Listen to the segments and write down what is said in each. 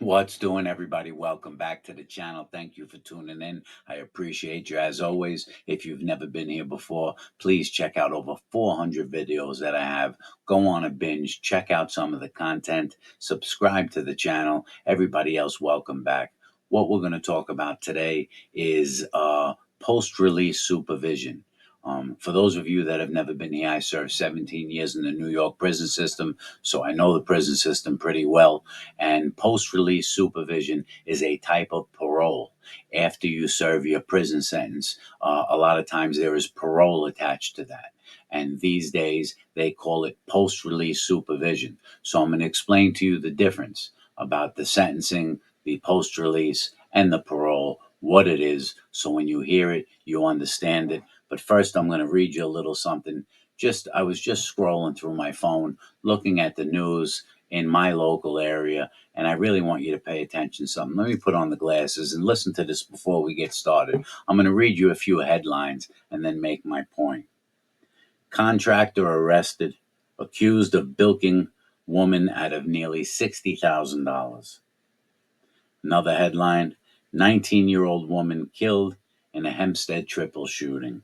What's doing, everybody? Welcome back to the channel. Thank you for tuning in. I appreciate you as always. If you've never been here before, please check out over 400 videos that I have. Go on a binge, check out some of the content, subscribe to the channel. Everybody else, welcome back. What we're going to talk about today is post-release supervision. For those of you that have never been here, I served 17 years in the New York prison system, so I know the prison system pretty well. And post-release supervision is a type of parole. After you serve your prison sentence, a lot of times there is parole attached to that. And these days they call it post-release supervision. So I'm going to explain to you the difference about the sentencing, the post-release, and the parole, what it is. So when you hear it, you understand it. But first, I'm going to read you a little something. I was just scrolling through my phone, looking at the news in my local area, and I really want you to pay attention to something. Let me put on the glasses and listen to this before we get started. I'm going to read you a few headlines and then make my point. Contractor arrested, accused of bilking woman out of nearly $60,000. Another headline, 19-year-old woman killed in a Hempstead triple shooting.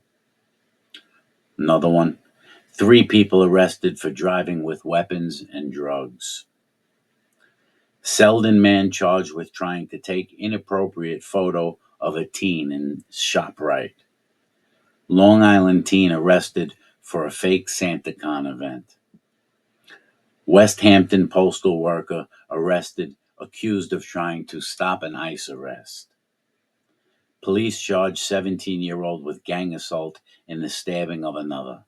Another one, 3 people arrested for driving with weapons and drugs. Selden man charged with trying to take inappropriate photo of a teen in ShopRite. Long Island teen arrested for a fake SantaCon event. West Hampton postal worker arrested, accused of trying to stop an ICE arrest. Police charged 17-year-old with gang assault in the stabbing of another.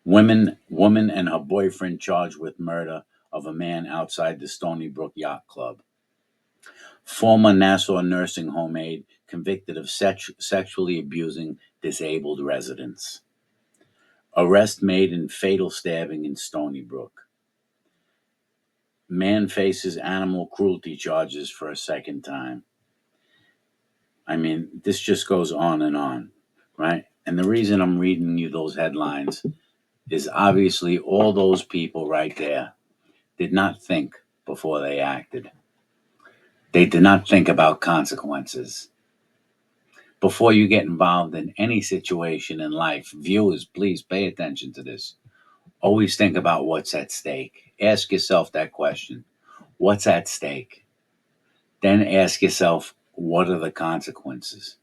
Woman and her boyfriend charged with murder of a man outside the Stony Brook Yacht Club. Former Nassau nursing home aide convicted of sexually abusing disabled residents. Arrest made in fatal stabbing in Stony Brook. Man faces animal cruelty charges for a second time. I mean, this just goes on, right? And the reason I'm reading you those headlines is obviously all those people right there did not think before they acted. They did not think about consequences. Before you get involved in any situation in life, viewers, please pay attention to this. Always think about what's at stake. Ask yourself that question. What's at stake? Then ask yourself, what are the consequences?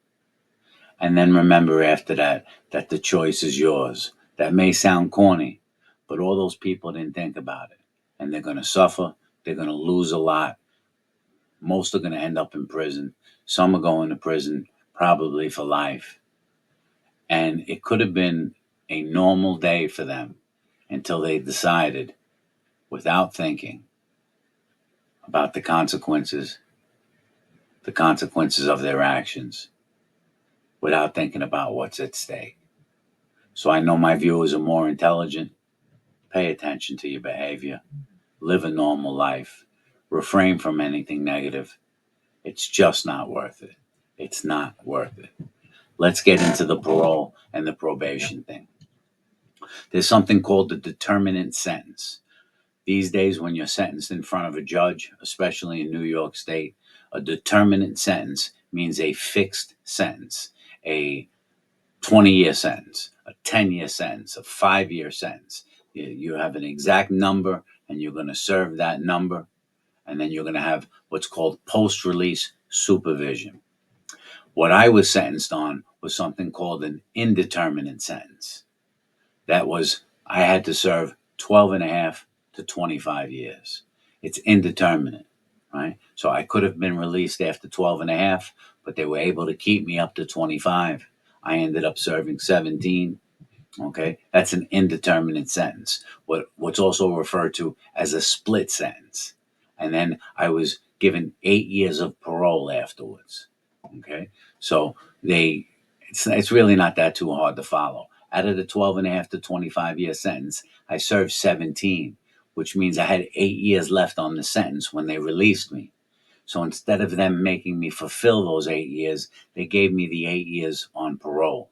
And then remember after that, that the choice is yours. That may sound corny, but all those people didn't think about it. And they're going to suffer. They're going to lose a lot. Most are going to end up in prison. Some are going to prison probably for life. And it could have been a normal day for them until they decided, without thinking about the consequences of their actions, without thinking about what's at stake. So I know my viewers are more intelligent. Pay attention to your behavior. Live a normal life. Refrain from anything negative. It's just not worth it. It's not worth it. Let's get into the parole and the probation thing. There's something called the determinant sentence. These days, when you're sentenced in front of a judge, especially in New York State, a determinant sentence means a fixed sentence, a 20-year sentence, a 10-year sentence, a 5-year sentence. You have an exact number, and you're going to serve that number, and then you're going to have what's called post-release supervision. What I was sentenced on was something called an indeterminate sentence. That was, I had to serve 12 and a half to 25 years. It's indeterminate, right? So I could have been released after 12 and a half, but they were able to keep me up to 25. I ended up serving 17. Okay, that's an indeterminate sentence. What's also referred to as a split sentence. And then I was given 8 years of parole afterwards. Okay, so it's really not that too hard to follow. Out of the 12 and a half to 25-year sentence, I served 17, which means I had 8 years left on the sentence when they released me. So instead of them making me fulfill those 8 years, they gave me the 8 years on parole,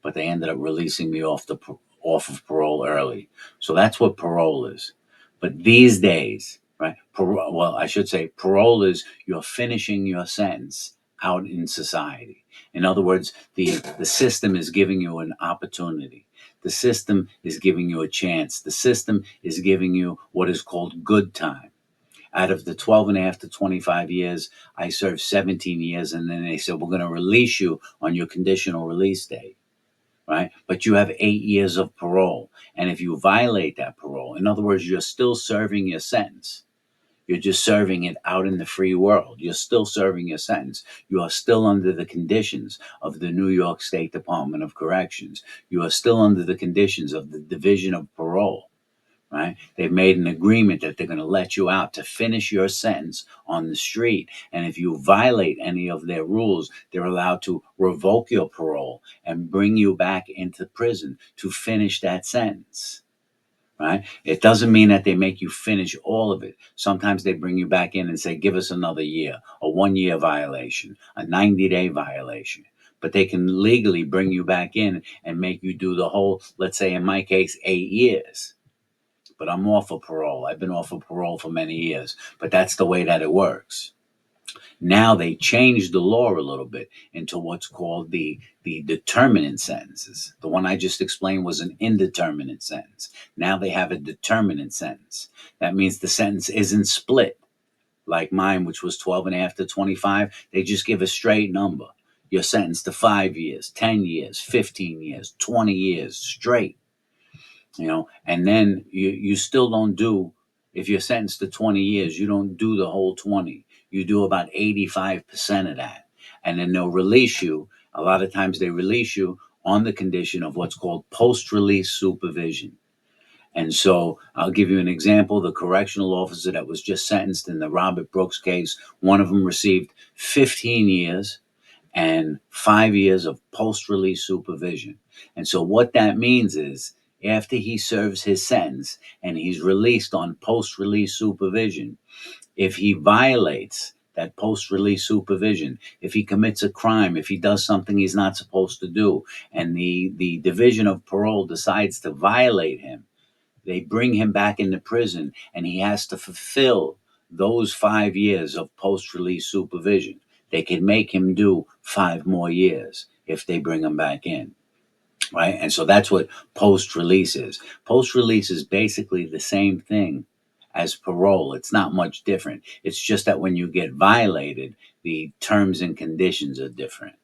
but they ended up releasing me off of parole early. So that's what parole is. But these days, right? Well, I should say parole is you're finishing your sentence out in society. In other words, the system is giving you an opportunity. The system is giving you a chance. The system is giving you what is called good time. Out of the 12 and a half to 25 years, I served 17 years, and then they said, we're going to release you on your conditional release date, right? But you have 8 years of parole. And if you violate that parole, in other words, you're still serving your sentence. You're just serving it out in the free world. You're still serving your sentence. You are still under the conditions of the New York State Department of Corrections. You are still under the conditions of the Division of Parole, right? They've made an agreement that they're going to let you out to finish your sentence on the street. And if you violate any of their rules, they're allowed to revoke your parole and bring you back into prison to finish that sentence. Right? It doesn't mean that they make you finish all of it. Sometimes they bring you back in and say, give us another year, a 1 year violation, a 90-day violation. But they can legally bring you back in and make you do the whole, let's say in my case, 8 years. But I'm off of parole. I've been off of parole for many years, but that's the way that it works. Now they changed the law a little bit into what's called the determinate sentences. The one I just explained was an indeterminate sentence. Now they have a determinate sentence. That means the sentence isn't split like mine, which was 12 and a half to 25. They just give a straight number. You're sentenced to 5 years, 10 years, 15 years, 20 years straight. And then you still don't do, if you're sentenced to 20 years, you don't do the whole 20. You do about 85% of that. And then they'll release you. A lot of times they release you on the condition of what's called post-release supervision. And so I'll give you an example. The correctional officer that was just sentenced in the Robert Brooks case, one of them received 15 years and 5 years of post release supervision. And so, what that means is after he serves his sentence and he's released on post release supervision, if he violates that post release supervision, if he commits a crime, if he does something he's not supposed to do, and the Division of Parole decides to violate him, they bring him back into prison and he has to fulfill those 5 years of post release supervision. They can make him do 5 more years if they bring him back in, right? And so that's what post release is. Post release is basically the same thing as parole. It's not much different. It's just that when you get violated, the terms and conditions are different,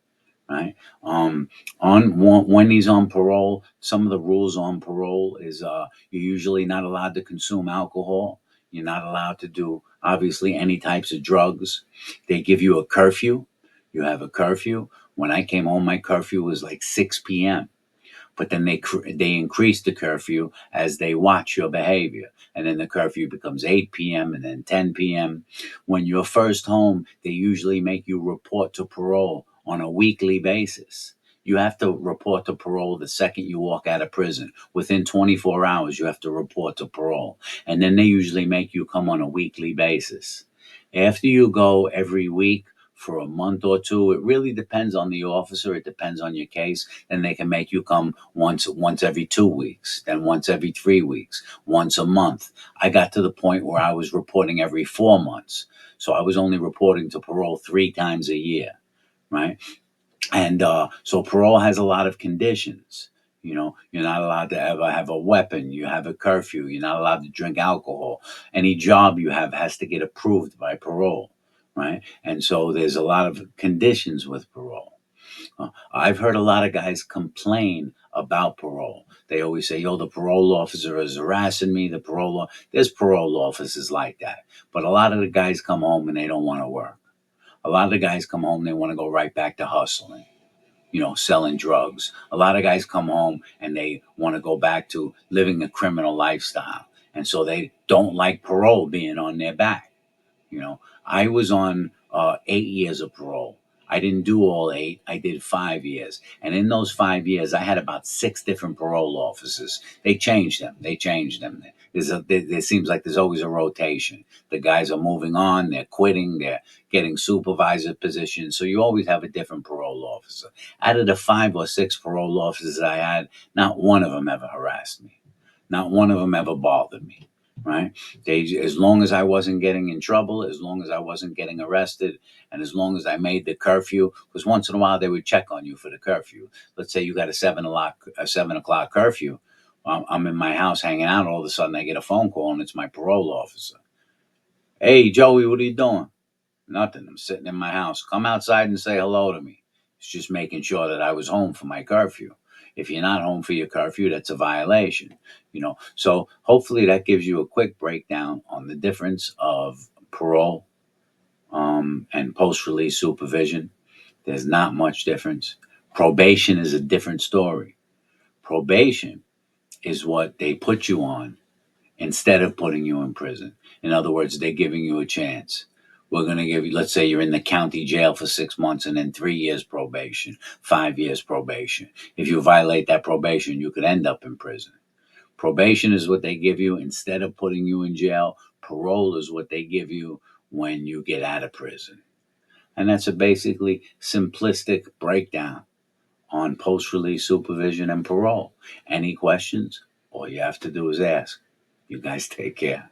right? On when he's on parole, some of the rules on parole is you're usually not allowed to consume alcohol. You're not allowed to do obviously any types of drugs. They give you a curfew. You have a curfew. When I came home, my curfew was like 6 p.m. But then they increase the curfew as they watch your behavior, and then the curfew becomes 8 p.m. and then 10 p.m. When you're first home, they usually make you report to parole on a weekly basis. You have to report to parole the second you walk out of prison. Within 24 hours, you have to report to parole. And then they usually make you come on a weekly basis. After you go every week for a month or two, it really depends on the officer. It depends on your case. Then they can make you come once every 2 weeks, then once every 3 weeks, once a month. I got to the point where I was reporting every 4 months. So I was only reporting to parole 3 times a year, right? And so parole has a lot of conditions. You're not allowed to ever have a weapon. You have a curfew. You're not allowed to drink alcohol. Any job you have has to get approved by parole, right? And so there's a lot of conditions with parole. I've heard a lot of guys complain about parole. They always say, yo, the parole officer is harassing me. There's parole officers like that. But a lot of the guys come home and they don't want to work. A lot of the guys come home, they want to go right back to hustling, selling drugs. A lot of guys come home and they want to go back to living a criminal lifestyle. And so they don't like parole being on their back. I was on 8 years of parole. I didn't do all 8. I did 5 years. And in those 5 years, I had about 6 different parole officers. They changed them. There seems like there's always a rotation. The guys are moving on. They're quitting. They're getting supervisor positions. So you always have a different parole officer. Out of the 5 or 6 parole officers I had, not one of them ever harassed me. Not one of them ever bothered me. right? As long as I wasn't getting in trouble, as long as I wasn't getting arrested, and as long as I made the curfew, because once in a while they would check on you for the curfew. Let's say you got a 7 o'clock curfew. I'm in my house hanging out. All of a sudden, I get a phone call, and it's my parole officer. Hey, Joey, what are you doing? Nothing. I'm sitting in my house. Come outside and say hello to me. It's just making sure that I was home for my curfew. If you're not home for your curfew, that's a violation. So hopefully that gives you a quick breakdown on the difference of parole and post-release supervision. There's not much difference. Probation is a different story. Probation is what they put you on instead of putting you in prison. In other words, they're giving you a chance. We're going to give you, let's say you're in the county jail for 6 months and then 3 years probation, 5 years probation. If you violate that probation, you could end up in prison. Probation is what they give you instead of putting you in jail. Parole is what they give you when you get out of prison. And that's a basically simplistic breakdown on post release supervision and parole. Any questions? All you have to do is ask. You guys take care.